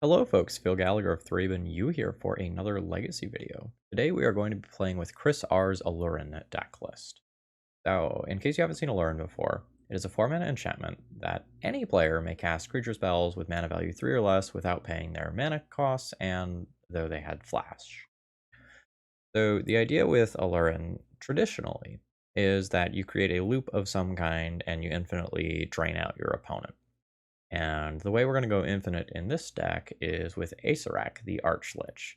Hello folks, Phil Gallagher of ThrabenU here for another Legacy video. Today we are going to be playing with Chris R's Aluren deck list. So, in case you haven't seen Aluren before, it is a 4-mana enchantment that any player may cast creature spells with mana value 3 or less without paying their mana costs and though they had flash. So the idea with Aluren traditionally is that you create a loop of some kind and you infinitely drain out your opponent. And the way we're going to go infinite in this deck is with Acererak, the Archlich.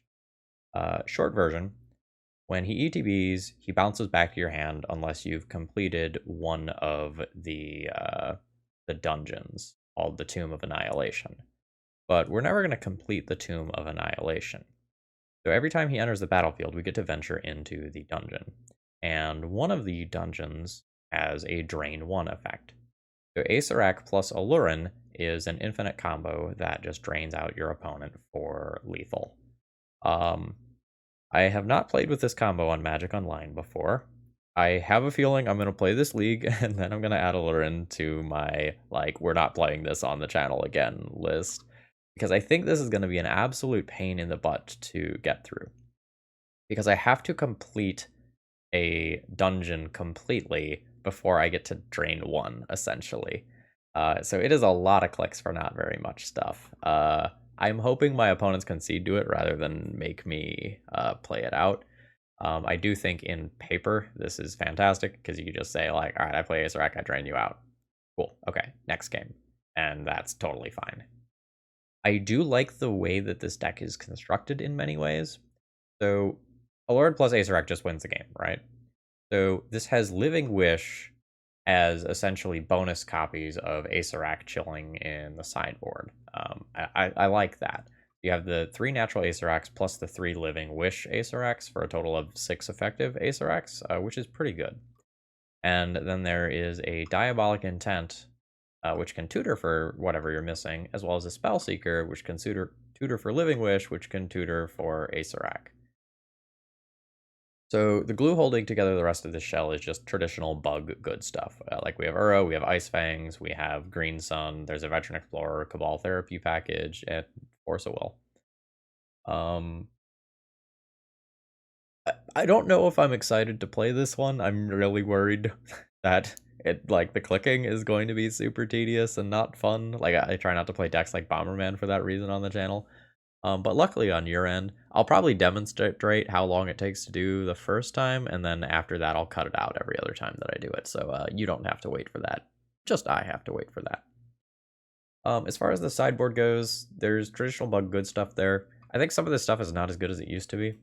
Short version, when he ETBs, he bounces back to your hand unless you've completed one of the dungeons, called the Tomb of Annihilation. But we're never going to complete the Tomb of Annihilation. So every time he enters the battlefield, we get to venture into the dungeon. And one of the dungeons has a Drain 1 effect. So Acererak plus Aluren is an infinite combo that just drains out your opponent for lethal. I have not played with this combo on Magic Online before. I have a feeling I'm going to play this league, and then I'm going to add Aluren to my, we're not playing this on the channel again list. Because I think this is going to be an absolute pain in the butt to get through. Because I have to complete a dungeon completely before I get to drain 1, essentially. So it is a lot of clicks for not very much stuff. I'm hoping my opponents concede to it rather than make me play it out. I do think in paper this is fantastic because you can just say, like, all right, I play Acererak, I drain you out. Cool, okay, next game. And that's totally fine. I do like the way that this deck is constructed in many ways. So Aluren plus Acererak just wins the game, right? So this has Living Wish as essentially bonus copies of Acererak chilling in the sideboard. I like that. You have the 3 natural Aceraks plus the 3 Living Wish Aceraks for a total of 6 effective Aceraks, which is pretty good. And then there is a Diabolic Intent, which can tutor for whatever you're missing, as well as a Spell Seeker, which can tutor for Living Wish, which can tutor for Acererak. So the glue holding together the rest of this shell is just traditional bug good stuff. Like we have Uro, we have Ice Fangs, we have Green Sun, there's a Veteran Explorer, Cabal Therapy package, and Force of Will. I don't know if I'm excited to play this one. I'm really worried that the clicking is going to be super tedious and not fun. Like I try not to play decks like Bomberman for that reason on the channel. But luckily on your end, I'll probably demonstrate how long it takes to do the first time, and then after that I'll cut it out every other time that I do it, so you don't have to wait for that. Just I have to wait for that. As far as the sideboard goes, there's traditional bug good stuff there. I think some of this stuff is not as good as it used to be.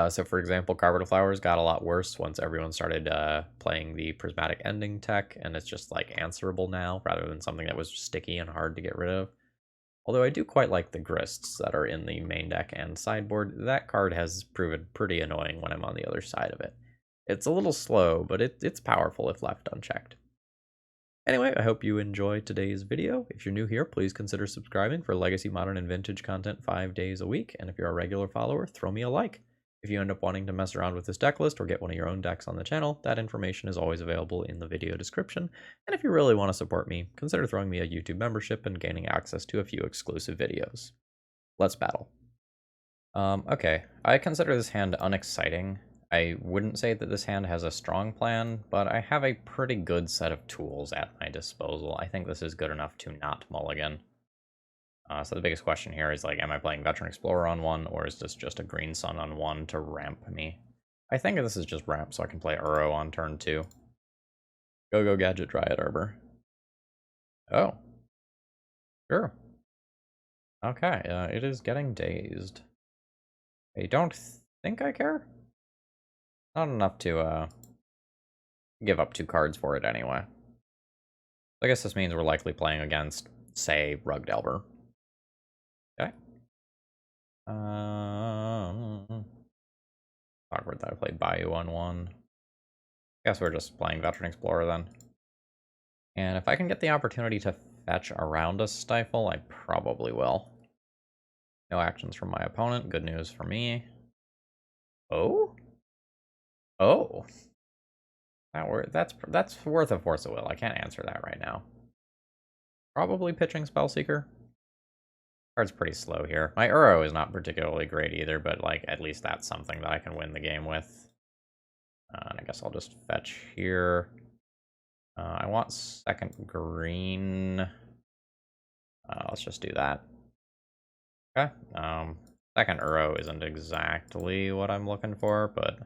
So for example, Carpet of Flowers got a lot worse once everyone started playing the Prismatic Ending tech, and it's just like answerable now, rather than something that was sticky and hard to get rid of. Although I do quite like the Grists that are in the main deck and sideboard. That card has proven pretty annoying when I'm on the other side of it. It's a little slow, but it's powerful if left unchecked. Anyway, I hope you enjoyed today's video. If you're new here, please consider subscribing for Legacy, Modern, and Vintage content 5 days a week. And if you're a regular follower, throw me a like. If you end up wanting to mess around with this deck list or get one of your own decks on the channel, that information is always available in the video description. And if you really want to support me, consider throwing me a YouTube membership and gaining access to a few exclusive videos. Let's battle. Okay, I consider this hand unexciting. I wouldn't say that this hand has a strong plan, but I have a pretty good set of tools at my disposal. I think this is good enough to not mulligan. So the biggest question here is, like, am I playing Veteran Explorer on 1, or is this just a Green Sun on 1 to ramp me? I think this is just ramp, so I can play Uro on turn 2. Go Gadget Dryad Arbor. Oh. Sure. Okay, it is getting dazed. I don't think I care. Not enough to give up 2 cards for it anyway. I guess this means we're likely playing against, say, Rug Delver. Okay. Awkward that I played Bayou on 1. Guess we're just playing Veteran Explorer then. And if I can get the opportunity to fetch around a Stifle, I probably will. No actions from my opponent. Good news for me. Oh? Oh. That's worth a Force of Will. I can't answer that right now. Probably pitching Spellseeker. Card's pretty slow here. My Uro is not particularly great either, but like at least that's something that I can win the game with. And I guess I'll just fetch here. I want second green. Let's just do that. Okay. Second Uro isn't exactly what I'm looking for, but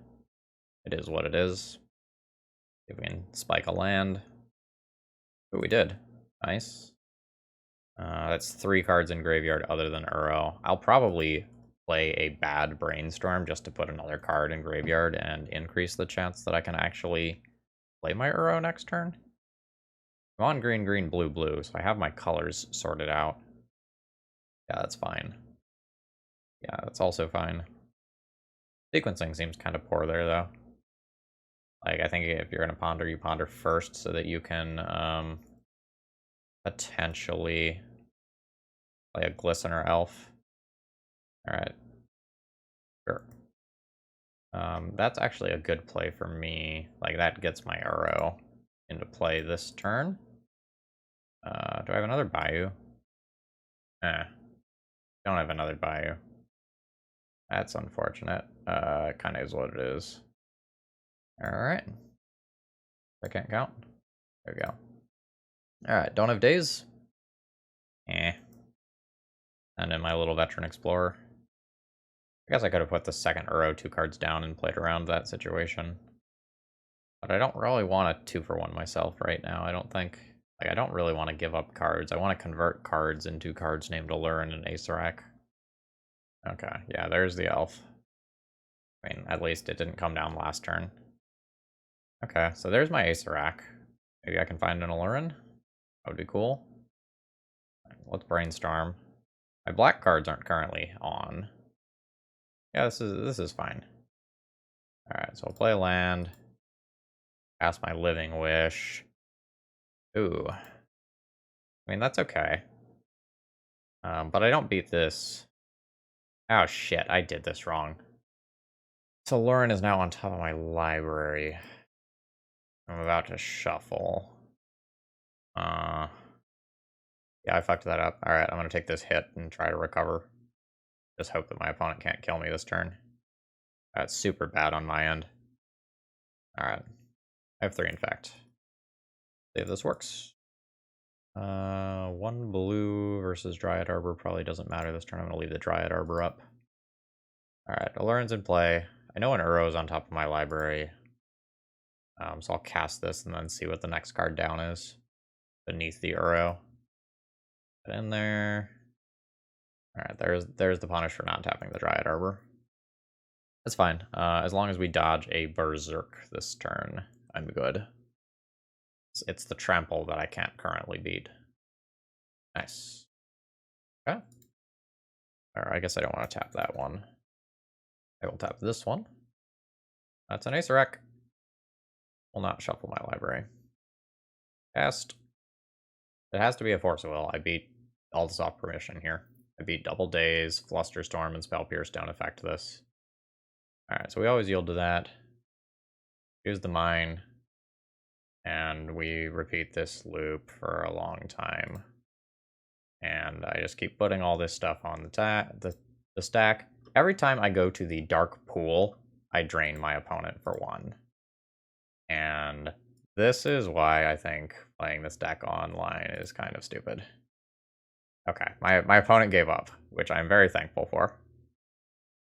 it is what it is. If we can spike a land. Oh, we did. Nice. That's 3 cards in graveyard other than Uro. I'll probably play a bad Brainstorm just to put another card in graveyard and increase the chance that I can actually play my Uro next turn. I'm on green, green, blue, blue, so I have my colors sorted out. Yeah, that's fine. Yeah, that's also fine. Sequencing seems kind of poor there, though. Like, I think if you're going to ponder, you ponder first so that you can potentially play a Glistener Elf. Alright. Sure. That's actually a good play for me. Like, that gets my Uro into play this turn. Do I have another Bayou? Don't have another Bayou. That's unfortunate. Kind of is what it is. Alright. I can't count. There we go. Alright, don't have days? And then my little Veteran Explorer. I guess I could have put the second Uro 2 cards down and played around that situation. But I don't really want a 2-for-1 myself right now, I don't think. Like, I don't really want to give up cards. I want to convert cards into cards named Aluren and Acererak. Okay, yeah, there's the elf. I mean, at least it didn't come down last turn. Okay, so there's my Acererak. Maybe I can find an Aluren? That would be cool. Let's brainstorm. My black cards aren't currently on. Yeah, this is fine. Alright, so I'll play a land. Cast my Living Wish. Ooh. I mean, that's okay. But I don't beat this. Oh shit, I did this wrong. So Lauren is now on top of my library. I'm about to shuffle. Yeah, I fucked that up. Alright, I'm gonna take this hit and try to recover. Just hope that my opponent can't kill me this turn. That's super bad on my end. Alright. I have 3 Infect. See if this works. 1 blue versus Dryad Arbor probably doesn't matter this turn. I'm gonna leave the Dryad Arbor up. Alright, Aluren's in play. I know an Uro's on top of my library. So I'll cast this and then see what the next card down is beneath the Uro. Put in there. Alright, there's the punish for not tapping the Dryad Arbor. That's fine. As long as we dodge a Berserk this turn, I'm good. It's the trample that I can't currently beat. Nice. Okay. Or I guess I don't want to tap that one. I will tap this one. That's an Acererak. Will not shuffle my library. Cast. It has to be a Force of Will. I beat Aldersoft Permission here. I beat Double Daze, Flusterstorm, and Spell Pierce don't affect this. Alright, so we always yield to that. Use the Mine. And we repeat this loop for a long time. And I just keep putting all this stuff on the stack. Every time I go to the Dark Pool, I drain my opponent for 1. And this is why I think playing this deck online is kind of stupid. Okay, my opponent gave up, which I'm very thankful for.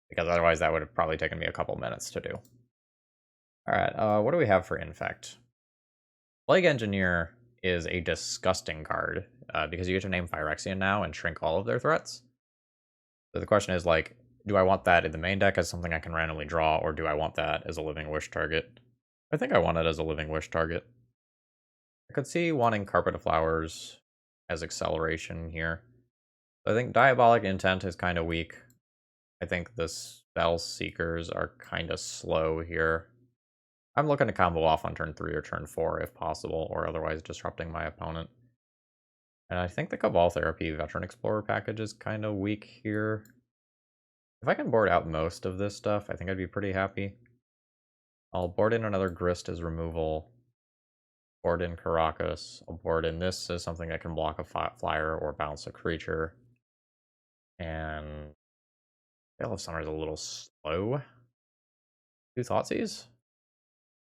Because otherwise that would have probably taken me a couple minutes to do. Alright, what do we have for Infect? Plague Engineer is a disgusting card, because you get to name Phyrexian now and shrink all of their threats. So the question is, like, do I want that in the main deck as something I can randomly draw, or do I want that as a Living Wish target? I think I want it as a Living Wish target. I could see wanting Carpet of Flowers as acceleration here. I think Diabolic Intent is kind of weak. I think the Spell Seekers are kind of slow here. I'm looking to combo off on turn 3 or turn 4 if possible, or otherwise disrupting my opponent. And I think the Cabal Therapy Veteran Explorer package is kind of weak here. If I can board out most of this stuff, I think I'd be pretty happy. I'll board in another Grist as removal. Board in Caracas. I'll board in this as something that can block a flyer or bounce a creature. And Veil of Summer is a little slow. Two Thoughtseize?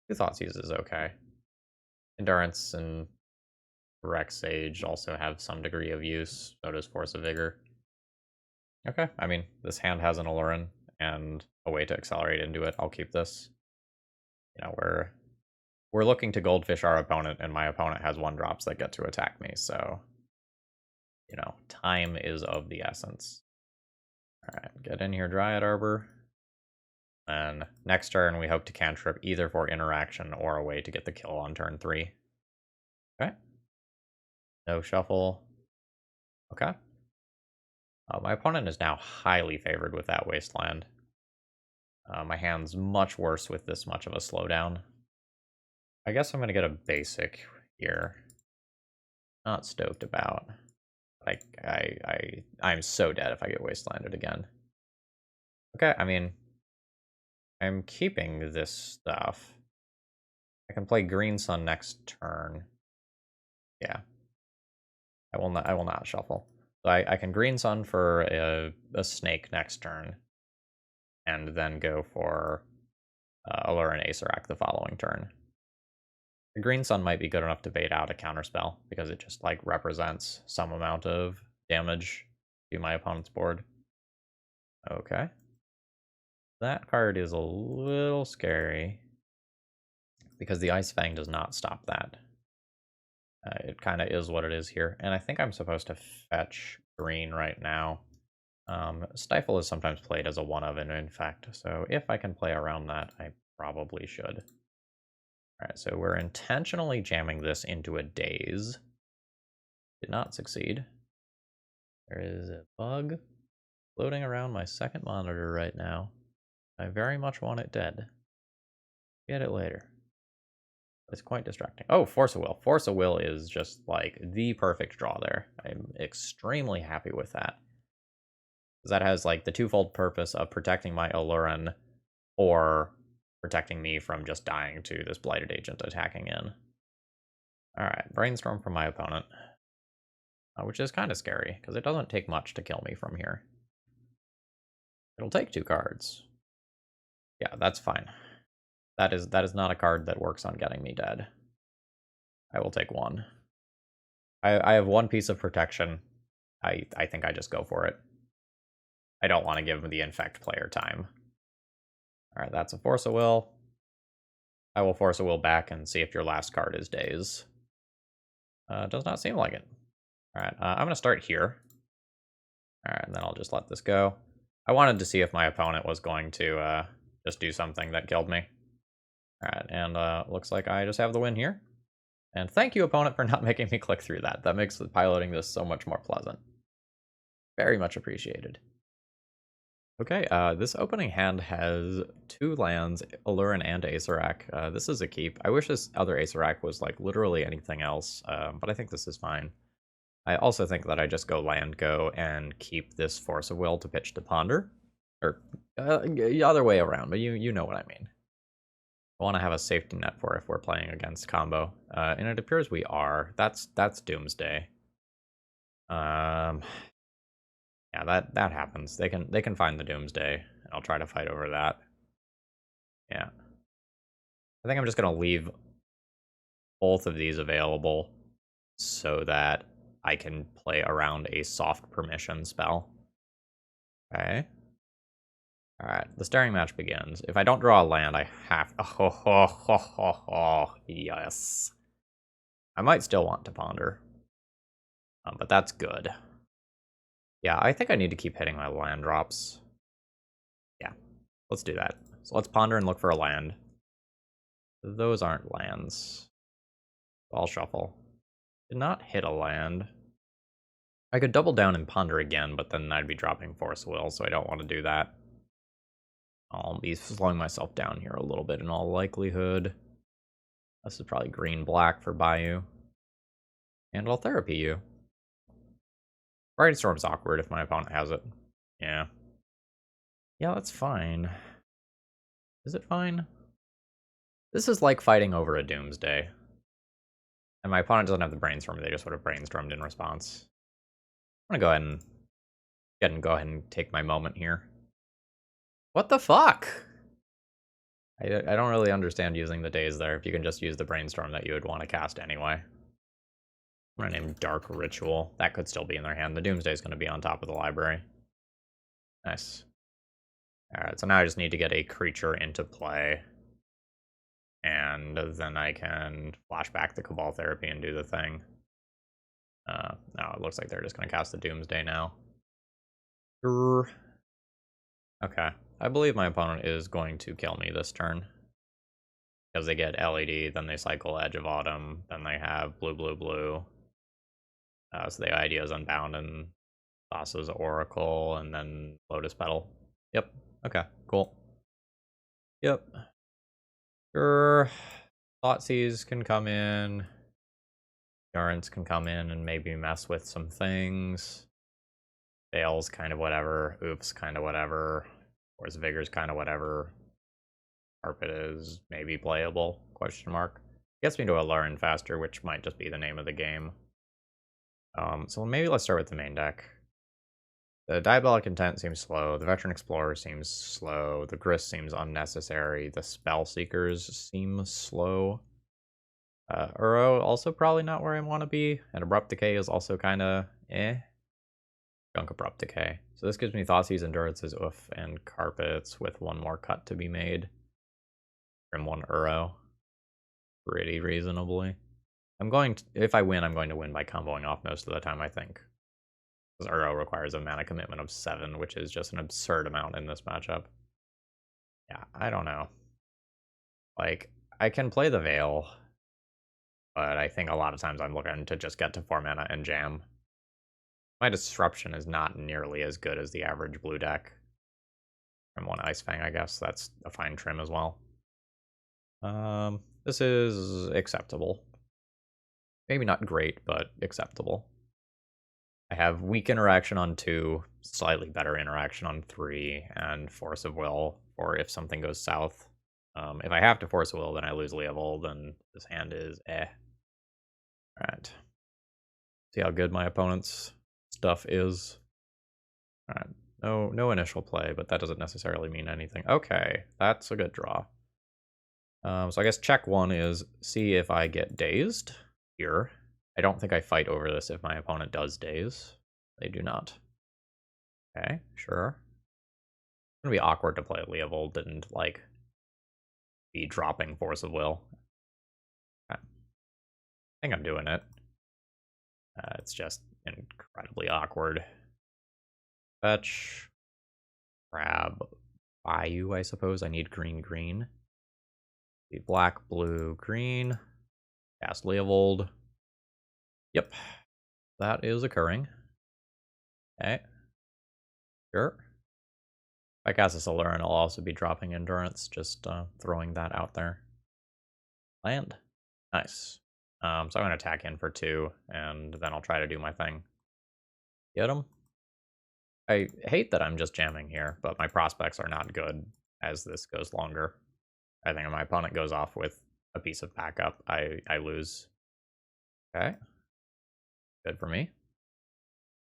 Two Thoughtseizes is okay. Endurance and Rex Sage also have some degree of use, so does Force of Vigor. Okay, I mean, this hand has an Aluren and a way to accelerate into it. I'll keep this. You know, we're looking to goldfish our opponent, and my opponent has 1-drops that get to attack me, so, you know, time is of the essence. Alright, get in here, Dryad Arbor. And next turn, we hope to cantrip either for interaction or a way to get the kill on turn 3. Okay. No shuffle. Okay. My opponent is now highly favored with that Wasteland. My hand's much worse with this much of a slowdown. I guess I'm going to get a basic here. Not stoked about. Like, I'm so dead if I get Wastelanded again. Okay, I mean, I'm keeping this stuff. I can play Green Sun next turn. Yeah. I will not shuffle. So I can Green Sun for a snake next turn. And then go for Aluren Acererak the following turn. The Green Sun might be good enough to bait out a counterspell, because it just, like, represents some amount of damage to my opponent's board. Okay. That card is a little scary, because the Ice Fang does not stop that. It kind of is what it is here, and I think I'm supposed to fetch green right now. Stifle is sometimes played as a 1-of in Infect, so if I can play around that, I probably should. Alright, so we're intentionally jamming this into a Daze. Did not succeed. There is a bug floating around my second monitor right now. I very much want it dead. Get it later. It's quite distracting. Oh, Force of Will. Force of Will is just, like, the perfect draw there. I'm extremely happy with that. That has, like, the twofold purpose of protecting my Aluren or protecting me from just dying to this Blighted Agent attacking in. Alright, Brainstorm from my opponent. Which is kind of scary, because it doesn't take much to kill me from here. It'll take 2 cards. Yeah, that's fine. That is not a card that works on getting me dead. I will take 1. I have 1 piece of protection. I think I just go for it. I don't want to give the Infect player time. Alright, that's a Force of Will. I will Force of Will back and see if your last card is Daze. Does not seem like it. Alright, I'm going to start here. Alright, and then I'll just let this go. I wanted to see if my opponent was going to just do something that killed me. Alright, and looks like I just have the win here. And thank you, opponent, for not making me click through that. That makes piloting this so much more pleasant. Very much appreciated. Okay, this opening hand has 2 lands, Aluren and Acererak. This is a keep. I wish this other Acererak was, like, literally anything else, but I think this is fine. I also think that I just go land go and keep this Force of Will to pitch to Ponder. Or, the other way around, but you know what I mean. I want to have a safety net for if we're playing against combo. And it appears we are. That's Doomsday. Yeah, that happens. They can find the Doomsday, and I'll try to fight over that. Yeah. I think I'm just gonna leave both of these available so that I can play around a soft permission spell. Okay. Alright, the staring match begins. If I don't draw a land, I have... Oh, yes. I might still want to ponder. But that's good. Yeah, I think I need to keep hitting my land drops. Yeah, let's do that. So let's ponder and look for a land. Those aren't lands. I'll shuffle. Did not hit a land. I could double down and ponder again, but then I'd be dropping Force Will, so I don't want to do that. I'll be slowing myself down here a little bit in all likelihood. This is probably green-black for Bayou. And I'll Therapy you. Brainstorm's awkward if my opponent has it. Yeah. Yeah, that's fine. Is it fine? This is like fighting over a Doomsday. And my opponent doesn't have the Brainstorm, they just would have brainstormed in response. I'm gonna go ahead and Go ahead and take my moment here. What the fuck? I don't really understand using the days there if you can just use the brainstorm that you would want to cast anyway. I'm gonna name Dark Ritual. That could still be in their hand. The Doomsday is gonna be on top of the library. Nice. Alright, so now I just need to get a creature into play. And then I can flash back the Cabal Therapy and do the thing. No, it looks like they're just gonna cast the Doomsday now. Okay. I believe my opponent is going to kill me this turn. Because they get LED, then they cycle Edge of Autumn, then they have blue, blue, blue. So the idea is Unbound and Thassa's Oracle, and then Lotus Petal. Yep. Okay, cool. Yep. Sure. Thoughtseize can come in. Endurance can come in and maybe mess with some things. Fails, kind of whatever. Oops, kind of whatever. Force Vigor's kind of whatever. Carpet is maybe playable, question mark. Gets me to Aluren faster, which might just be the name of the game. So maybe let's start with the main deck. The Diabolic Intent seems slow, the Veteran Explorer seems slow, the Grist seems unnecessary, the Spell Seekers seem slow. Uro, also probably not where I want to be, and Abrupt Decay is also kind of eh. Junk Abrupt Decay. So this gives me Thoughtseize, Endurances, Oof, and Carpets with one more cut to be made. From one Uro. Pretty reasonably. If I win, I'm going to win by comboing off most of the time, I think. Because Uro requires a mana commitment of 7, which is just an absurd amount in this matchup. Yeah, I don't know. Like, I can play the Veil, but I think a lot of times I'm looking to just get to 4 mana and jam. My Disruption is not nearly as good as the average blue deck. From one Ice Fang, I guess. That's a fine trim as well. This is acceptable. Maybe not great, but acceptable. I have weak interaction on 2, slightly better interaction on 3, and Force of Will for if something goes south. If I have to Force of Will, then I lose Leovold, and this hand is eh. Alright. See how good my opponent's stuff is. Alright. No initial play, but that doesn't necessarily mean anything. Okay, that's a good draw. So I guess check 1 is see if I get dazed here. I don't think I fight over this if my opponent does daze. They do not. Okay, sure. It's gonna be awkward to play Leovold and, like, be dropping Force of Will. Okay. I think I'm doing it. It's just incredibly awkward. Fetch. Grab. Bayou, I suppose. I need green, green. Be black, blue, green. Cast Leovold. Yep. That is occurring. Okay. Sure. If I cast this Aluren, I'll also be dropping Endurance, just throwing that out there. Land. Nice. So I'm going to attack in for 2, and then I'll try to do my thing. Get him. I hate that I'm just jamming here, but my prospects are not good as this goes longer. I think if my opponent goes off with a piece of backup, I lose. Okay. Good for me.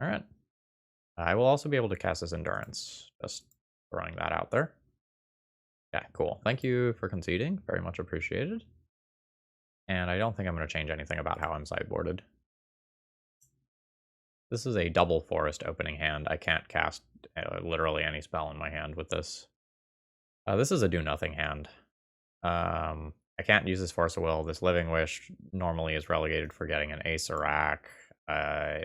Alright. I will also be able to cast this Endurance. Just throwing that out there. Yeah, cool. Thank you for conceding. Very much appreciated. And I don't think I'm going to change anything about how I'm sideboarded. This is a double forest opening hand. I can't cast literally any spell in my hand with this. This is a do-nothing hand. I can't use this Force of Will. This Living Wish normally is relegated for getting an Acererak.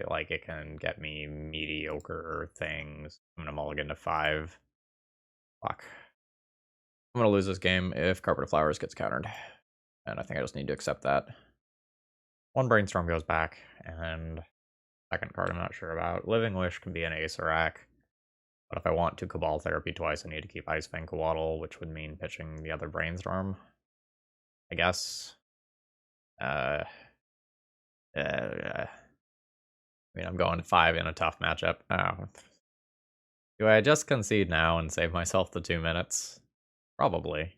Like, it can get me mediocre things. I'm going to mulligan to 5. Fuck. I'm going to lose this game if Carpet of Flowers gets countered. And I think I just need to accept that. One Brainstorm goes back, and second card I'm not sure about. Living Wish can be an Acererak. But if I want to Cabal Therapy twice, I need to keep Ice Fang Coatl, which would mean pitching the other Brainstorm, I guess. I mean, I'm going 5 in a tough matchup. Oh. Do I just concede now and save myself the 2 minutes? Probably.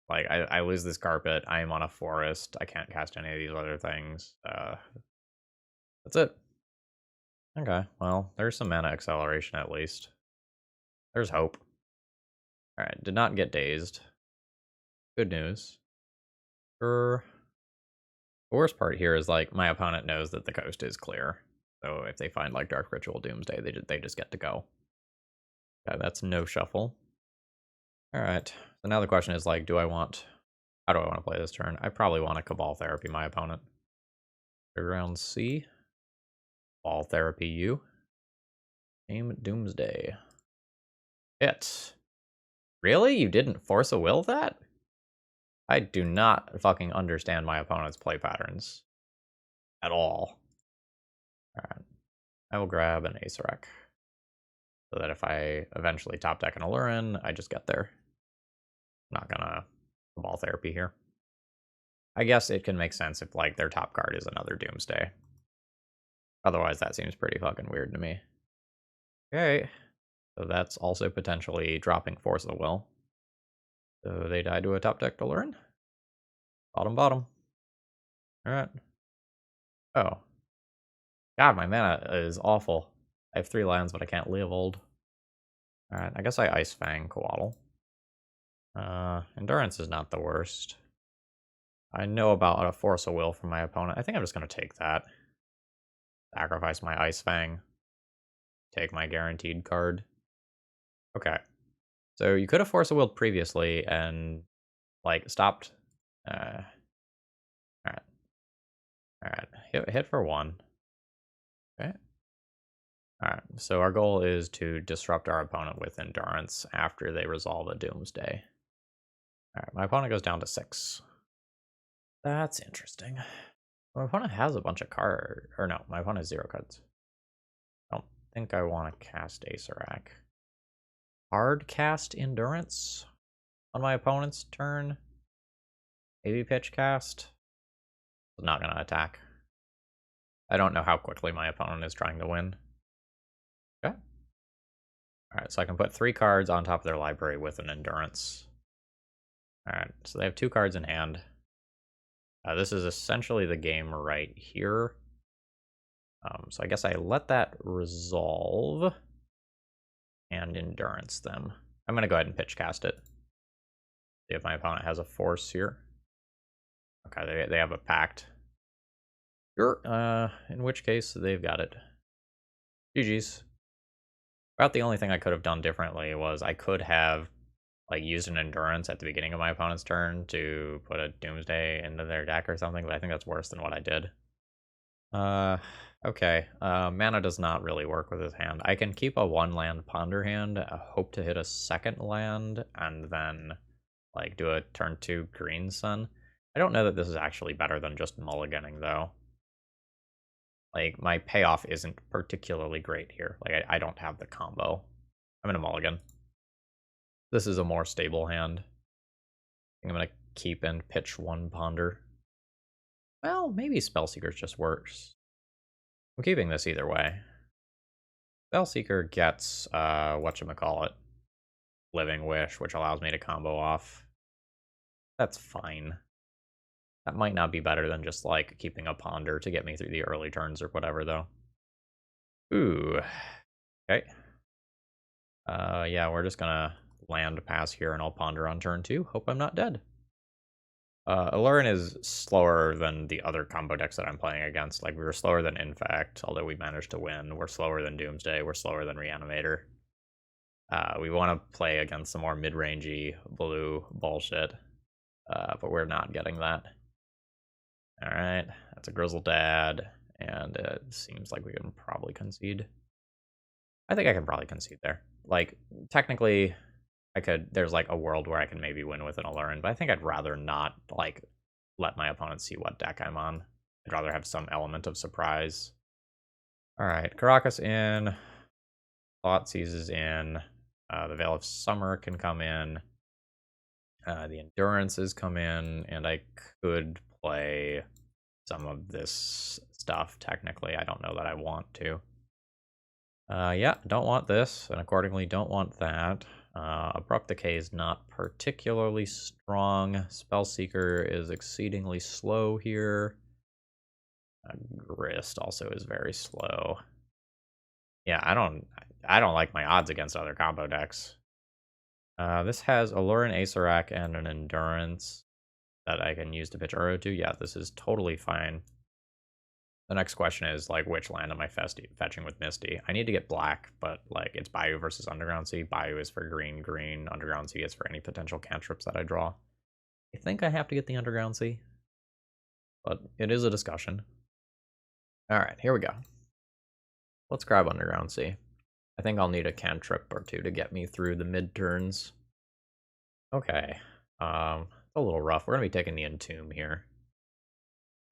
Like, I lose this carpet, I am on a forest, I can't cast any of these other things. That's it. Okay, well, there's some mana acceleration at least. There's hope. Alright, did not get dazed. Good news. The worst part here is, like, my opponent knows that the coast is clear. So if they find, like, Dark Ritual Doomsday, they just get to go. Okay, that's no shuffle. Alright, so now the question is, like, how do I want to play this turn? I probably want to Cabal Therapy my opponent. Around C. Ball Therapy U. Name Doomsday. Hit. Really? You didn't force a will that? I do not fucking understand my opponent's play patterns. At all. Alright. I will grab an Acererak. So that if I eventually top deck an Aluren, I just get there. I'm not gonna Ball Therapy here. I guess it can make sense if, like, their top card is another Doomsday. Otherwise, that seems pretty fucking weird to me. Okay. So that's also potentially dropping Force of Will. So they die to a top deck to learn. Bottom. Alright. Oh. God, my mana is awful. I have 3 lands, but I can't live old. Alright, I guess I Ice Fang Coatl. Endurance is not the worst. I know about a Force of Will from my opponent. I think I'm just going to take that. Sacrifice my Ice Fang. Take my guaranteed card. Okay. So you could have Force of Willed previously and, like, stopped. Alright. Alright. Hit for 1. Okay. Alright, so our goal is to disrupt our opponent with Endurance after they resolve a Doomsday. Alright, my opponent goes down to 6. That's interesting. My opponent has a bunch of cards. Or no, my opponent has 0 cards. I don't think I want to cast Acererak. Hard cast Endurance on my opponent's turn. Maybe pitch cast. Not going to attack. I don't know how quickly my opponent is trying to win. Okay. Alright, so I can put 3 cards on top of their library with an Endurance. Alright, so they have 2 cards in hand. This is essentially the game right here. So I guess I let that resolve and Endurance them. I'm going to go ahead and pitch cast it. See if my opponent has a force here. Okay, they have a pact. Sure, in which case they've got it. GG's. About the only thing I could have done differently was I could have, like, used an Endurance at the beginning of my opponent's turn to put a Doomsday into their deck or something, but I think that's worse than what I did. Okay. Mana does not really work with his hand. I can keep a 1-land Ponder hand, hope to hit a 2nd land, and then, like, do a turn 2 Green Sun. I don't know that this is actually better than just mulliganing, though. Like, my payoff isn't particularly great here. Like, I don't have the combo. I'm in a mulligan. This is a more stable hand. I think I'm going to keep and pitch 1 Ponder. Well, maybe Spellseeker's just worse. I'm keeping this either way. Spellseeker gets, whatchamacallit, Living Wish, which allows me to combo off. That's fine. That might not be better than just, like, keeping a Ponder to get me through the early turns or whatever, though. Ooh. Okay. Yeah, we're just gonna land pass here and I'll Ponder on turn 2. Hope I'm not dead. Aluren is slower than the other combo decks that I'm playing against. Like, we were slower than Infect, although we managed to win. We're slower than Doomsday. We're slower than Reanimator. We want to play against some more mid-rangey blue bullshit, but we're not getting that. Alright, that's a Grizzle Dad, and it seems like we can probably concede. I think I can probably concede there. Like, technically, there's, like, a world where I can maybe win with an Aluren, but I think I'd rather not, like, let my opponent see what deck I'm on. I'd rather have some element of surprise. Alright, Caracas in. Thoughtseize is in. The Veil of Summer can come in. The Endurances come in, and I could play some of this stuff, technically. I don't know that I want to. Yeah, don't want this, and accordingly don't want that. Abrupt Decay is not particularly strong. Spellseeker is exceedingly slow here. Grist also is very slow. Yeah, I don't like my odds against other combo decks. This has Aluren, Acererak, and an Endurance that I can use to pitch Uro to. Yeah, this is totally fine. The next question is, like, which land am I fetching with Misty? I need to get black, but, like, it's Bayou versus Underground Sea. Bayou is for green, green. Underground Sea is for any potential cantrips that I draw. I think I have to get the Underground Sea, but it is a discussion. Alright, here we go. Let's grab Underground Sea. I think I'll need a cantrip or two to get me through the mid-turns. Okay, it's a little rough. We're going to be taking the Entomb here.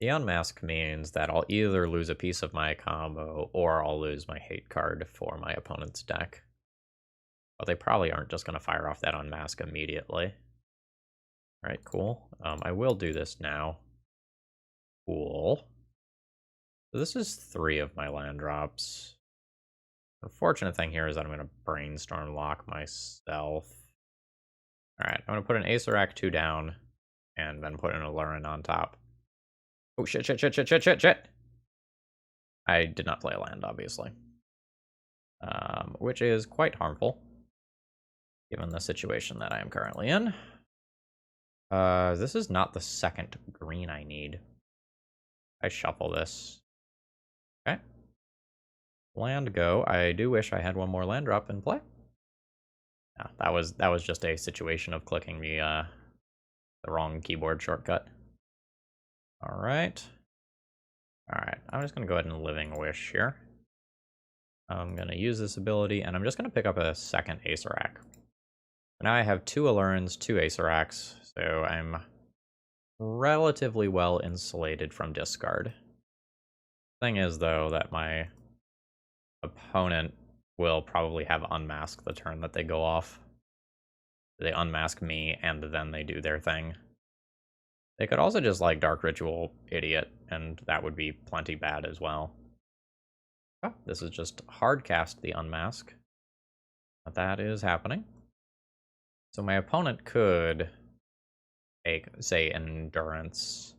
The Unmask means that I'll either lose a piece of my combo, or I'll lose my hate card for my opponent's deck. But they probably aren't just going to fire off that Unmask immediately. Alright, cool. I will do this now. Cool. So this is 3 of my land drops. The fortunate thing here is that I'm going to Brainstorm lock myself. Alright, I'm going to put an Acererak 2 down, and then put an Aluren on top. Oh, shit, shit, shit, shit, shit, shit, shit! I did not play a land, obviously. Which is quite harmful, given the situation that I am currently in. This is not the second green I need. I shuffle this. Okay. Land go. I do wish I had one more land drop in play. No, that was just a situation of clicking the wrong keyboard shortcut. Alright. Alright, I'm just gonna go ahead and Living Wish here. I'm gonna use this ability, and I'm just gonna pick up a second Acererak. Now I have 2 Allurens, 2 Aceraks, so I'm relatively well insulated from discard. Thing is, though, that my opponent will probably have Unmask the turn that they go off. They unmask me, and then they do their thing. They could also just, like, Dark Ritual Idiot, and that would be plenty bad as well. Oh, this is just hard cast the Unmask. But that is happening. So my opponent could take, say, Endurance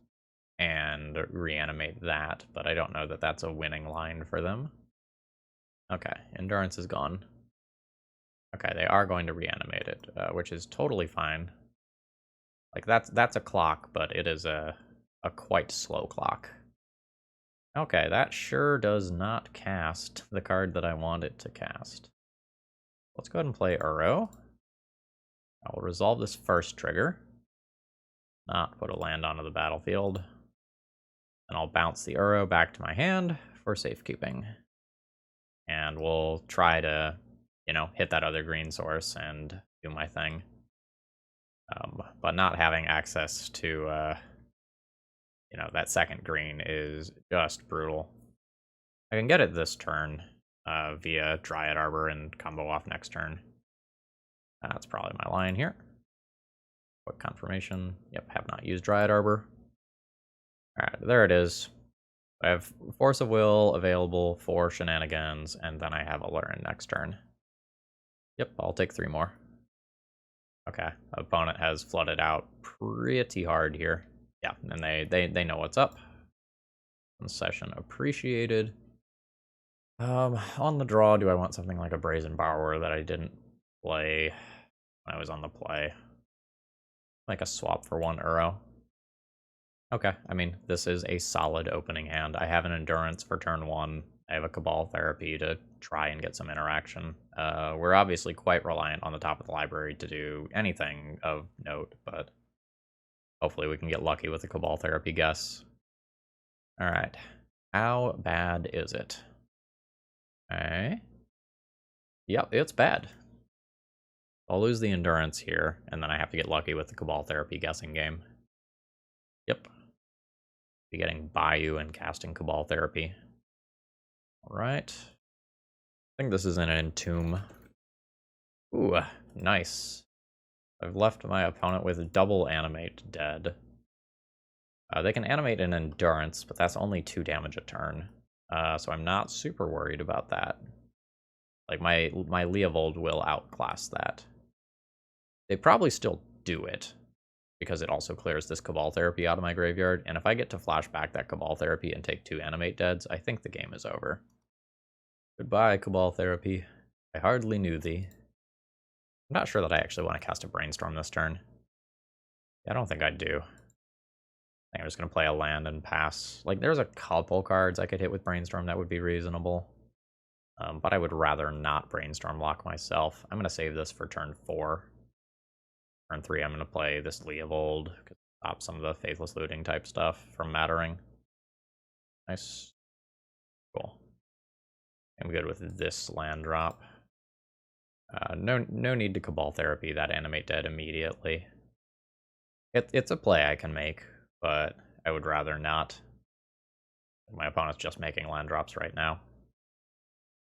and reanimate that, but I don't know that that's a winning line for them. Okay, Endurance is gone. Okay, they are going to reanimate it, which is totally fine. Like, that's a clock, but it is a quite slow clock. Okay, that sure does not cast the card that I want it to cast. Let's go ahead and play Uro. I will resolve this first trigger. Not put a land onto the battlefield. And I'll bounce the Uro back to my hand for safekeeping. And we'll try to, you know, hit that other green source and do my thing. But not having access to, you know, that second green is just brutal. I can get it this turn via Dryad Arbor and combo off next turn. That's probably my line here. Quick confirmation. Yep, have not used Dryad Arbor. Alright, there it is. I have Force of Will available for shenanigans, and then I have Aluren next turn. Yep, I'll take 3 more. Okay, opponent has flooded out pretty hard here. Yeah, and they know what's up. Concession appreciated. On the draw, do I want something like a Brazen Borrower that I didn't play when I was on the play? Like a swap for 1 Uro. Okay, I mean, this is a solid opening hand. I have an Endurance for turn 1. I have a Cabal Therapy to try and get some interaction. We're obviously quite reliant on the top of the library to do anything of note, but hopefully we can get lucky with the Cabal Therapy guess. Alright, how bad is it? Okay. Yep, it's bad. I'll lose the Endurance here, and then I have to get lucky with the Cabal Therapy guessing game. Yep. Be getting Bayou and casting Cabal Therapy. Alright. I think this is an Entomb. Ooh, nice. I've left my opponent with double Animate dead. They can animate an Endurance, but that's only 2 damage a turn. So I'm not super worried about that. Like, my Leovold will outclass that. They probably still do it, because it also clears this Cabal Therapy out of my graveyard, and if I get to flash back that Cabal Therapy and take 2 Animate deads, I think the game is over. Goodbye, Cabal Therapy. I hardly knew thee. I'm not sure that I actually want to cast a Brainstorm this turn. I don't think I do. I think I'm just going to play a land and pass. Like, there's a couple cards I could hit with Brainstorm that would be reasonable. But I would rather not Brainstorm lock myself. I'm going to save this for turn 4. Turn 3, I'm going to play this Leovold, to stop some of the Faithless Looting type stuff from mattering. Nice. Cool. I'm good with this land drop. No need to Cabal Therapy that Animate Dead immediately. It's a play I can make, but I would rather not. My opponent's just making land drops right now.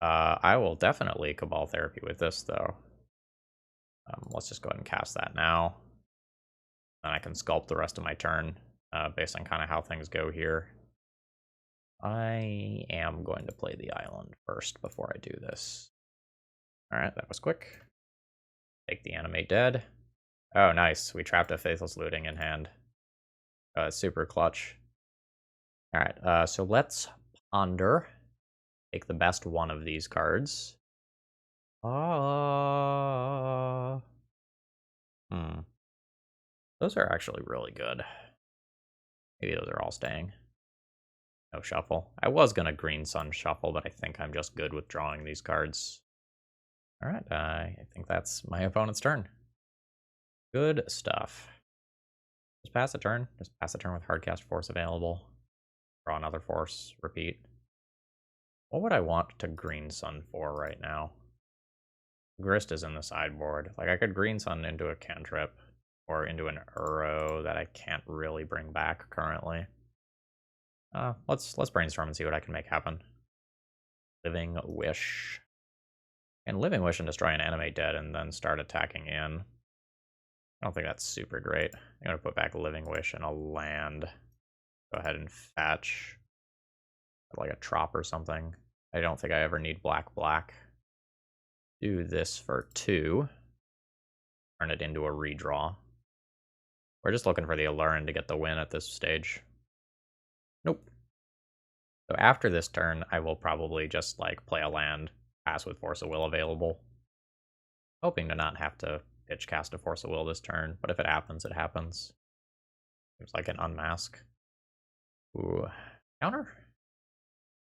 I will definitely Cabal Therapy with this, though. Let's just go ahead and cast that now. And I can sculpt the rest of my turn based on kind of how things go here. I am going to play the island first before I do this. Alright, that was quick. Take the Animate Dead. Oh, nice. We trapped a Faithless Looting in hand. Super clutch. Alright, so let's ponder. Take the best one of these cards. Those are actually really good. Maybe those are all staying. No shuffle. I was gonna Green Sun shuffle, but I think I'm just good with drawing these cards. Alright, I think that's my opponent's turn. Good stuff. Just pass a turn. Just pass a turn with Hardcast Force available. Draw another Force. Repeat. What would I want to Green Sun for right now? Grist is in the sideboard. Like, I could Green Sun into a cantrip. Or into an Uro that I can't really bring back currently. Let's Brainstorm and see what I can make happen. Living Wish. And Living Wish and destroy an Animate Dead and then start attacking in. I don't think that's super great. I'm going to put back Living Wish and a land. Go ahead and fetch. Like a Trop or something. I don't think I ever need black. Do this for 2. Turn it into a redraw. We're just looking for the Aluren to get the win at this stage. Nope. So after this turn, I will probably just like play a land, pass with Force of Will available. Hoping to not have to pitch cast a Force of Will this turn, but if it happens, it happens. Seems like an unmask. Ooh, counter?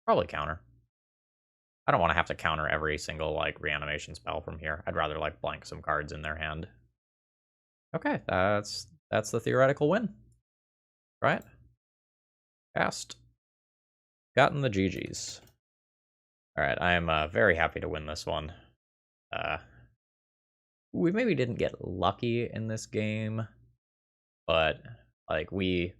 Probably counter. I don't want to have to counter every single like reanimation spell from here. I'd rather like blank some cards in their hand. Okay, that's the theoretical win. Right? Cast. Gotten the GGs. Alright, I am very happy to win this one. We maybe didn't get lucky in this game, but like we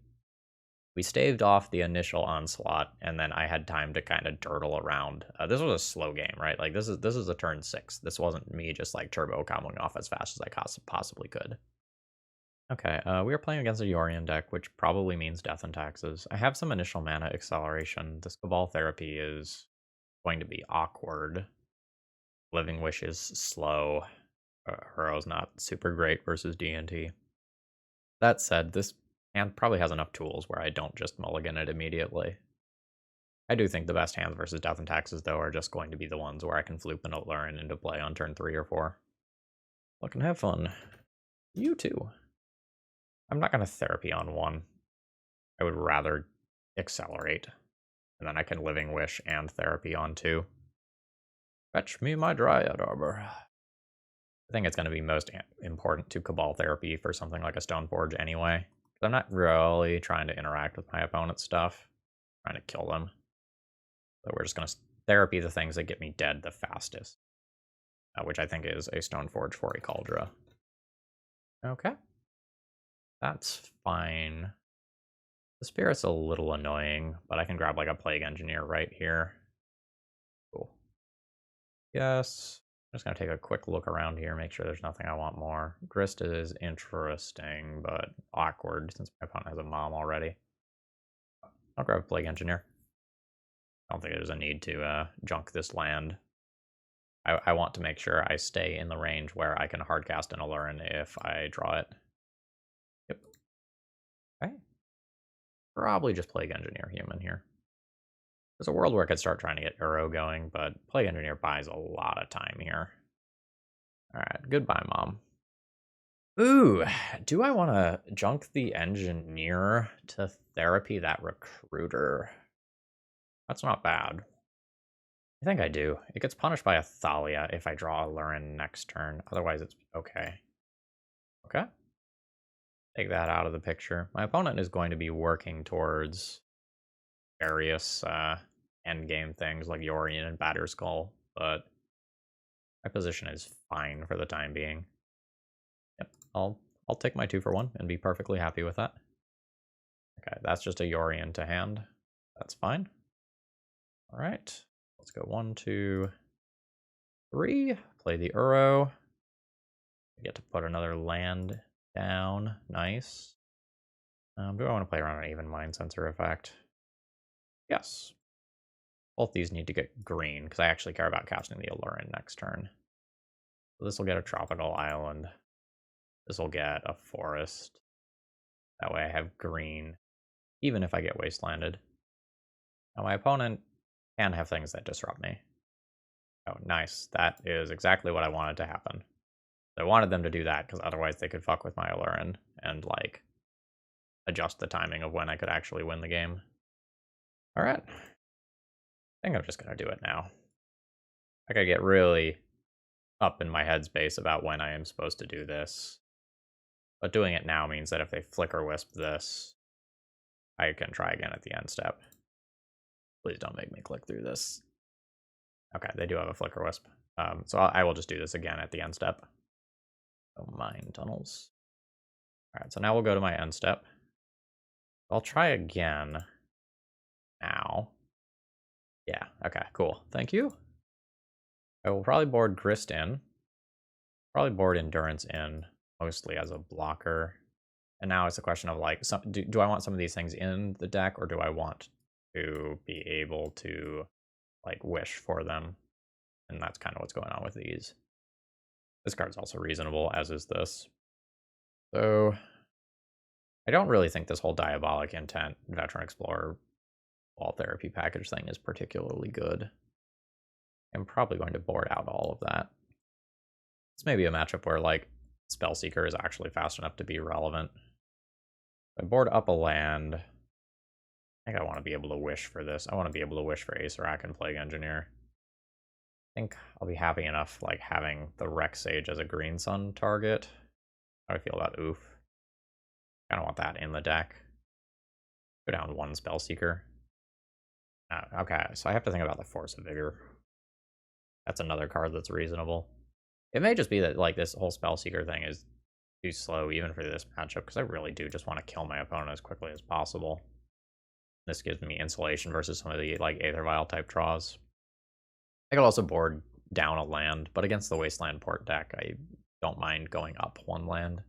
staved off the initial onslaught, and then I had time to kind of dirtle around. This was a slow game, right? Like this is a turn 6. This wasn't me just like turbo comboing off as fast as I possibly could. Okay, we are playing against a Yorion deck, which probably means Death and Taxes. I have some initial mana acceleration. This Cabal Therapy is going to be awkward. Living Wish is slow. Hero's not super great versus D&T. That said, this hand probably has enough tools where I don't just mulligan it immediately. I do think the best hands versus Death and Taxes, though, are just going to be the ones where I can floop an Aluren into play on turn 3 or 4. Look and have fun. You too. I'm not going to Therapy on 1. I would rather accelerate. And then I can Living Wish and Therapy on 2. Fetch me my Dryad Arbor. I think it's going to be most important to Cabal Therapy for something like a Stoneforge anyway. I'm not really trying to interact with my opponent's stuff. I'm trying to kill them. So we're just going to Therapy the things that get me dead the fastest. Which I think is a Stoneforge for a Cauldra. Okay. That's fine. The Spirit's a little annoying, but I can grab like a Plague Engineer right here. Cool. Yes. I'm just going to take a quick look around here, make sure there's nothing I want more. Grist is interesting, but awkward since my opponent has a Mom already. I'll grab a Plague Engineer. I don't think there's a need to junk this land. I want to make sure I stay in the range where I can hardcast an Aluren if I draw it. Yep. Okay. Probably just Plague Engineer human here. There's a world where I could start trying to get Uro going, but Plague Engineer buys a lot of time here. Alright, goodbye, Mom. Ooh, do I want to junk the Engineer to therapy that Recruiter? That's not bad. I think I do. It gets punished by a Thalia if I draw Aluren next turn. Otherwise, it's okay. Okay. Take that out of the picture. My opponent is going to be working towards various endgame things like Yorion and Batterskull, but my position is fine for the time being. Yep, I'll take my 2 for 1 and be perfectly happy with that. Okay, that's just a Yorion to hand. That's fine. All right, let's go 1, 2, 3. Play the Uro. I get to put another land down. Nice. Do I want to play around an even mind sensor effect? Yes. Both these need to get green because I actually care about casting the Aluren next turn. So this will get a tropical island. This will get a forest. That way I have green, even if I get wastelanded. Now my opponent can have things that disrupt me. Oh, nice. That is exactly what I wanted to happen. I wanted them to do that because otherwise they could fuck with my Aluren and like adjust the timing of when I could actually win the game. All right. I think I'm just going to do it now. I gotta get really up in my headspace about when I am supposed to do this. But doing it now means that if they flicker wisp this, I can try again at the end step. Please don't make me click through this. Okay, they do have a flicker wisp. So I will just do this again at the end step. Oh, mine tunnels. All right, so now we'll go to my end step. I'll try again now. Yeah, okay, cool. Thank you. I will probably board Grist in. Probably board Endurance in, mostly as a blocker. And now it's a question of like, do I want some of these things in the deck, or do I want to be able to like wish for them? And that's kind of what's going on with these. This card's also reasonable, as is this. So I don't really think this whole Diabolic Intent Veteran Explorer wall therapy package thing is particularly good. I'm probably going to board out all of that. This may be a matchup where like Spellseeker is actually fast enough to be relevant. If I board up a land, I think I want to be able to wish for this. I want to be able to wish for Acererak and Plague Engineer. I think I'll be happy enough like having the Rex Sage as a Green Sun target. How do I feel about Oof? I don't want that in the deck. Go down 1 Spellseeker. Okay, so I have to think about the Force of Vigor. That's another card that's reasonable. It may just be that like this whole Spellseeker thing is too slow even for this matchup, because I really do just want to kill my opponent as quickly as possible. This gives me insulation versus some of the like Aether Vial type draws. I could also board down a land, but against the Wasteland Port deck, I don't mind going up 1 land.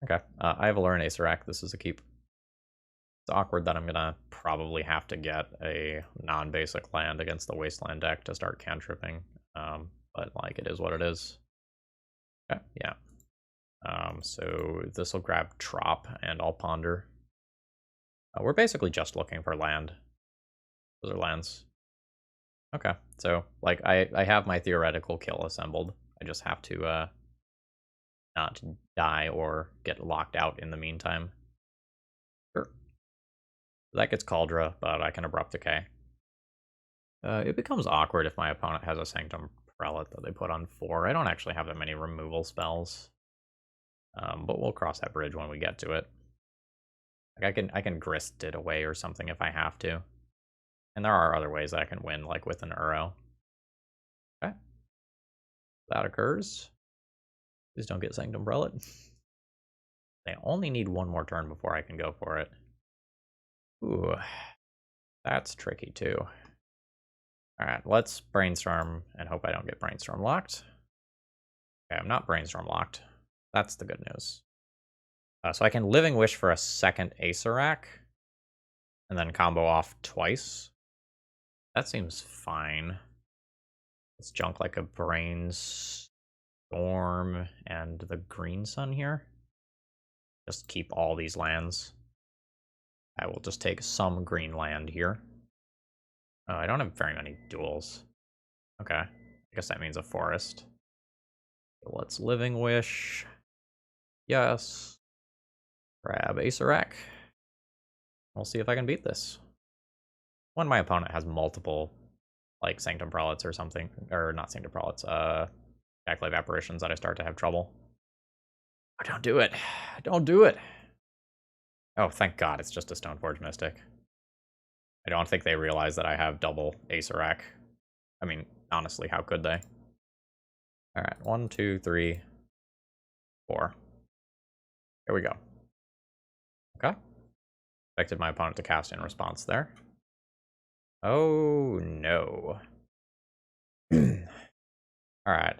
Okay, I have Aluren Acererak. This is a keep. It's awkward that I'm gonna probably have to get a non-basic land against the Wasteland deck to start cantripping, but like it is what it is. Okay, yeah. So this will grab Trop, and I'll ponder. We're basically just looking for land. Those are lands. Okay, so like I have my theoretical kill assembled. I just have to not die or get locked out in the meantime. Sure. That gets Cauldra, but I can Abrupt Decay. It becomes awkward if my opponent has a Sanctum Prelate that they put on 4. I don't actually have that many removal spells, but we'll cross that bridge when we get to it. Like I can Grist it away or something if I have to. And there are other ways that I can win, like with an Uro. Okay. That occurs. Please don't get Sanctum Prelate. They only need 1 more turn before I can go for it. Ooh, that's tricky too. Alright, let's Brainstorm and hope I don't get Brainstorm locked. Okay, I'm not Brainstorm locked. That's the good news. So I can Living Wish for a second Acererak, and then combo off twice. That seems fine. Let's junk like a Brainstorm and the Green Sun here. Just keep all these lands. I will just take some green land here. Oh, I don't have very many duels. Okay. I guess that means a forest. Let's Living Wish. Yes. Grab Acererak. We'll see if I can beat this. When my opponent has multiple, like, Sanctum Prelates or something, or not Sanctum Prelates, Backlive Apparitions that I start to have trouble. Oh, don't do it. Don't do it. Oh, thank God, it's just a Stoneforge Mystic. I don't think they realize that I have double Acererak. I mean, honestly, how could they? Alright, 1, 2, 3, 4. Here we go. Okay. Expected my opponent to cast in response there. Oh, no. Alright.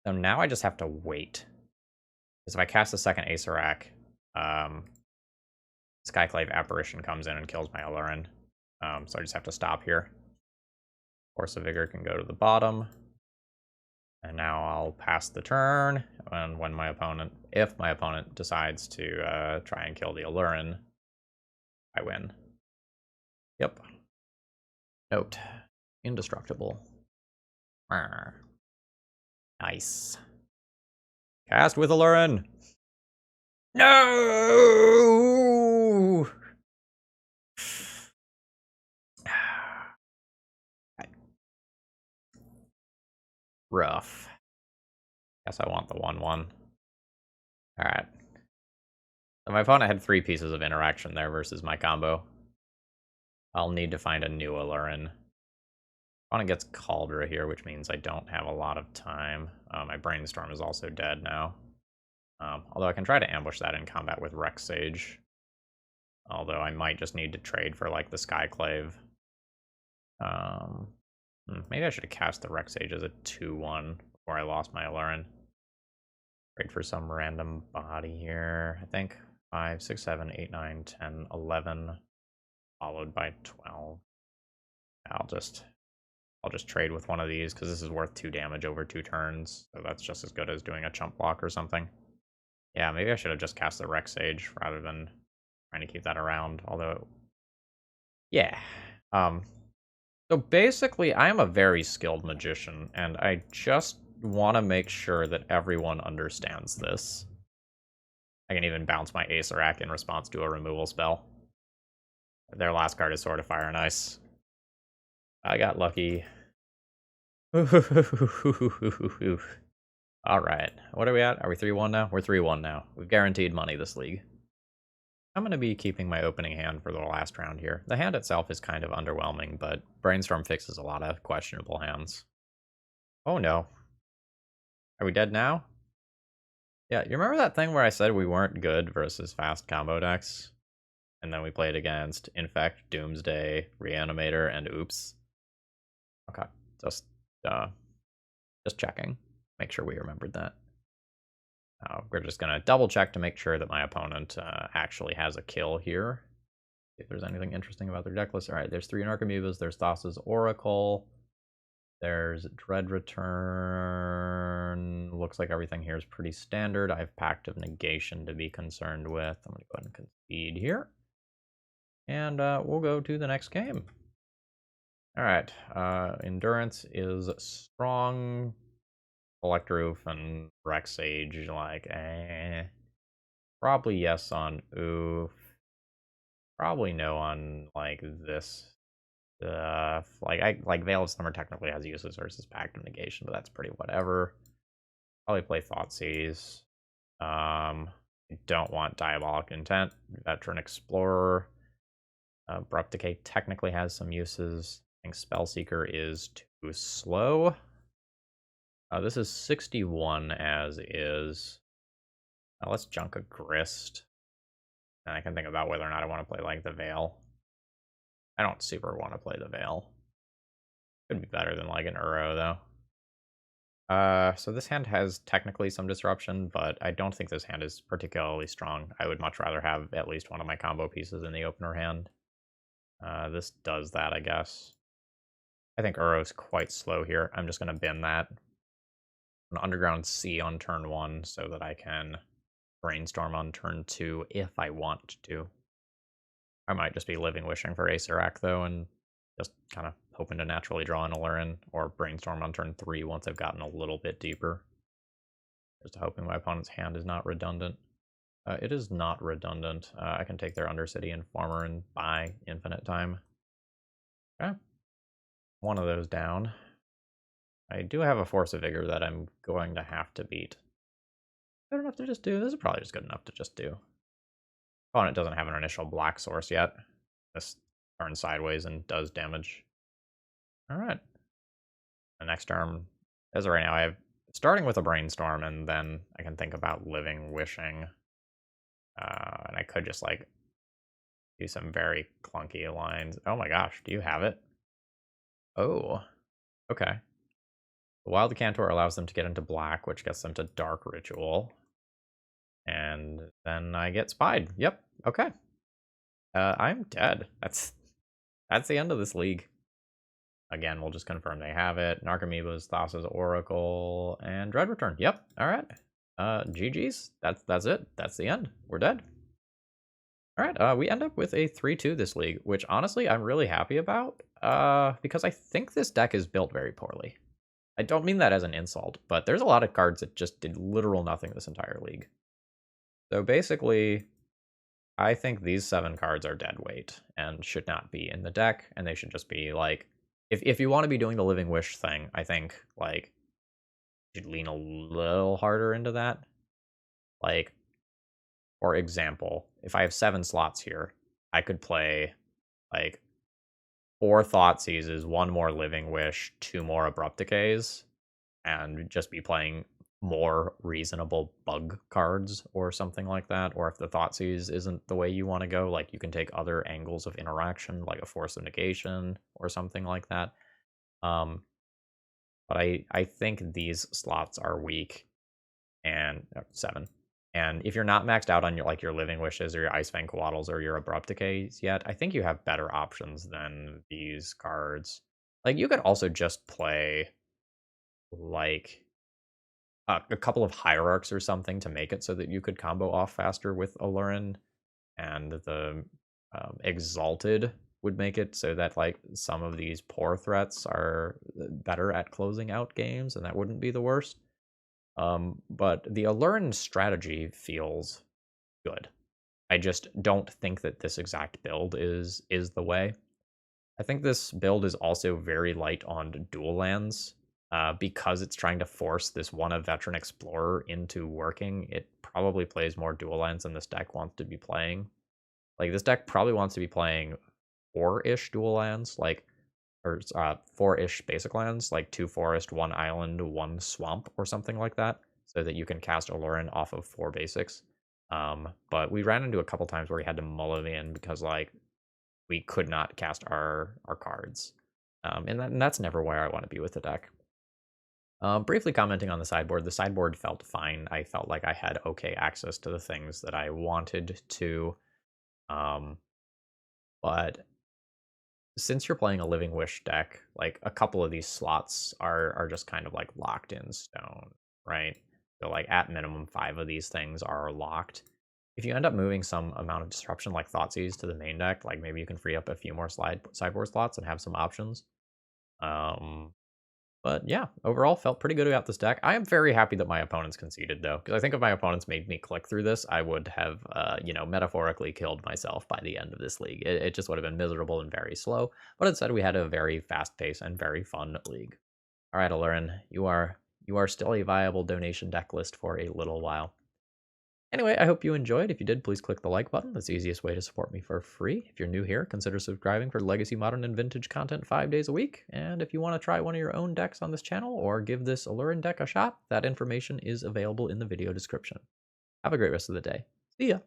So now I just have to wait. Because if I cast a second Acererak, Skyclave Apparition comes in and kills my Aluren. So I just have to stop here. Force of Vigor can go to the bottom. And now I'll pass the turn, and when my opponent, if my opponent decides to try and kill the Aluren, I win. Yep. Note. Indestructible. Arr. Nice. Cast with Aluren! No! Rough. Guess I want the 1/1. Alright. So my opponent had 3 pieces of interaction there versus my combo. I'll need to find a new Aluren. Opponent gets Cauldra here, which means I don't have a lot of time. My Brainstorm is also dead now. Although I can try to ambush that in combat with Rex Sage. Although I might just need to trade for, like, the Skyclave. Maybe I should have cast the Rex Sage as a 2/1 before I lost my Aluren. Trade for some random body here. I think 5, 6, 7, 8, 9, 10, 11, followed by 12. I'll just trade with one of these because this is worth 2 damage over 2 turns. So that's just as good as doing a chump block or something. Yeah, maybe I should have just cast the Rex Sage rather than trying to keep that around. Although, yeah. So basically, I am a very skilled magician, and I just want to make sure that everyone understands this. I can even bounce my Acererak in response to a removal spell. Their last card is Sword of Fire and Ice. I got lucky. Alright, what are we at? Are we 3-1 now? We're 3-1 now. We've guaranteed money this league. I'm going to be keeping my opening hand for the last round here. The hand itself is kind of underwhelming, but Brainstorm fixes a lot of questionable hands. Oh no. Are we dead now? Yeah, you remember that thing where I said we weren't good versus fast combo decks? And then we played against Infect, Doomsday, Reanimator, and Oops? Okay, just checking. Make sure we remembered that. We're just going to double check to make sure that my opponent actually has a kill here. If there's anything interesting about their deck list. Alright, there's 3 Narcomoebas, there's Thassa's Oracle, there's Dread Return. Looks like everything here is pretty standard. I have Pact of Negation to be concerned with. I'm going to go ahead and concede here. And we'll go to the next game. Alright, Endurance is strong. Collect Roof and Rex Sage, like, probably yes on Oof. Probably no on, like, this stuff. Like Veil of Summer technically has uses versus Pact of Negation, but that's pretty whatever. Probably play Thoughtseize. I don't want Diabolic Intent. Veteran Explorer. Abrupt Decay technically has some uses. I think Spellseeker is too slow. This is 61 as is. Let's junk a Grist. And I can think about whether or not I want to play, like, the Veil. I don't super want to play the Veil. Could be better than, like, an Uro, though. So this hand has technically some disruption, but I don't think this hand is particularly strong. I would much rather have at least one of my combo pieces in the opener hand. This does that, I guess. I think Uro's quite slow here. I'm just going to bin that. An Underground Sea on turn 1 so that I can Brainstorm on turn 2 if I want to. I might just be Living Wishing for Acererak, though, and Just kind of hoping to naturally draw an Aluren or Brainstorm on turn 3 once I've gotten a little bit deeper. Just hoping my opponent's hand is not redundant. It is not redundant. I can take their Undercity and Farmer and buy infinite time. Okay. One of those down. I do have a Force of Vigor that I'm going to have to beat. Good enough to just do? This is probably just good enough to just do. Opponent doesn't have an initial black source yet. This turns sideways and does damage. Alright. The next turn, as of right now, I have starting with a Brainstorm, and then I can think about Living Wishing. And I could just, like, do some very clunky lines. Oh my gosh, do you have it? Oh, okay. The Wild Cantor allows them to get into black, which gets them to Dark Ritual. And then I get spied. Yep, okay. I'm dead. That's the end of this league. Again, we'll just confirm they have it. Narcomoebas, Thassa's Oracle, and Dread Return. Yep, alright. GG's. That's it. That's the end. We're dead. Alright, we end up with a 3-2 this league, which honestly I'm really happy about, because I think this deck is built very poorly. I don't mean that as an insult, but there's a lot of cards that just did literal nothing this entire league. So basically, I think these 7 cards are dead weight and should not be in the deck, and they should just be like, if you want to be doing the Living Wish thing, I think like you should lean a little harder into that. Like, for example, if I have 7 slots here, I could play like 4 Thought Seizes, 1 more Living Wish, 2 more Abrupt Decays, and just be playing more reasonable bug cards or something like that. Or if the Thoughtseize isn't the way you want to go, like you can take other angles of interaction, like a Force of Negation or something like that. But I think these slots are weak, and 7. And if you're not maxed out on your Living Wishes or your Icefang Coatls or your Abrupt Decays yet, I think you have better options than these cards. Like, you could also just play like a couple of Hierarchs or something to make it so that you could combo off faster with Aluren, and the Exalted would make it so that like some of these poor threats are better at closing out games, and that wouldn't be the worst. But the Aluren strategy feels good. I just don't think that this exact build is the way. I think this build is also very light on dual lands. Because it's trying to force this one of Veteran Explorer into working, it probably plays more dual lands than this deck wants to be playing. Like, this deck probably wants to be playing 4-ish dual lands, like, or 4-ish basic lands, like 2 forest, 1 island, 1 swamp, or something like that, so that you can cast Aluren off of 4 basics. But we ran into a couple times where we had to mull it in because, like, we could not cast our cards. And that's never where I want to be with the deck. Briefly commenting on the sideboard felt fine. I felt like I had okay access to the things that I wanted to. But since you're playing a Living Wish deck, like a couple of these slots are just kind of like locked in stone, right? So like at minimum 5 of these things are locked. If you end up moving some amount of disruption like Thoughtseize to the main deck, like maybe you can free up a few more sideboard slots and have some options. But yeah, overall felt pretty good about this deck. I am very happy that my opponents conceded though, because I think if my opponents made me click through this, I would have, metaphorically killed myself by the end of this league. It just would have been miserable and very slow. But instead, we had a very fast pace and very fun league. All right, Aluren, you are still a viable donation deck list for a little while. Anyway, I hope you enjoyed. If you did, please click the like button. That's the easiest way to support me for free. If you're new here, consider subscribing for legacy, modern, and vintage content 5 days a week. And if you want to try one of your own decks on this channel or give this Aluren deck a shot, that information is available in the video description. Have a great rest of the day. See ya!